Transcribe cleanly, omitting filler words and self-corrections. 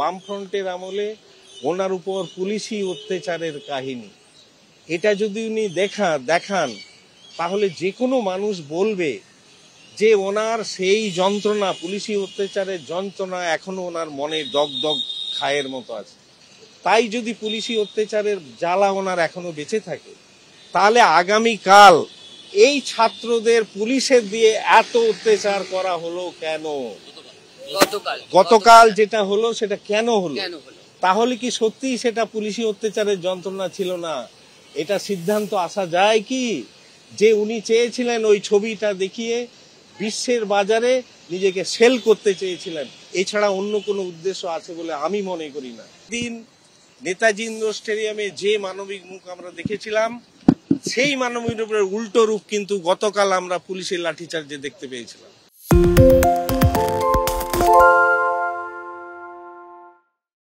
বামফ্রন্টের আমলে ওনার উপর পুলিশি অত্যাচারের কাহিনী, এটা যদি উনি দেখান তাহলে যে কোনো মানুষ বলবে যে ওনার সেই যন্ত্রণা, পুলিশি অত্যাচারের যন্ত্রণা এখনো ওনার মনে দগদগ খায়ের মতো আছে। তাই যদি পুলিশি অত্যাচারের জ্বালা ওনার এখনো বেঁচে থাকে, তাহলে আগামীকাল এই ছাত্রদের পুলিশের দিয়ে এত অত্যাচার করা হলো কেন? গতকাল যেটা হলো সেটা কেন হলো? তাহলে কি সত্যি সেটা পুলিশি অত্যাচারের যন্ত্রণা ছিল না? এটা সিদ্ধান্ত আসা যায় কি যে উনি চেয়েছিলেন ওই ছবিটা দেখিয়ে বিশ্বের বাজারে নিজেকে সেল করতে চেয়েছিলেন, এছাড়া অন্য কোনো উদ্দেশ্য আছে বলে আমি মনে করি না। দিন নেতাজি ইন্ডোর স্টেডিয়ামে যে মানবিক মুখ আমরা দেখেছিলাম, সেই মানবিক রূপের উল্টো রূপ কিন্তু গতকাল আমরা পুলিশের লাঠিচার্জে দেখতে পেয়েছিলাম।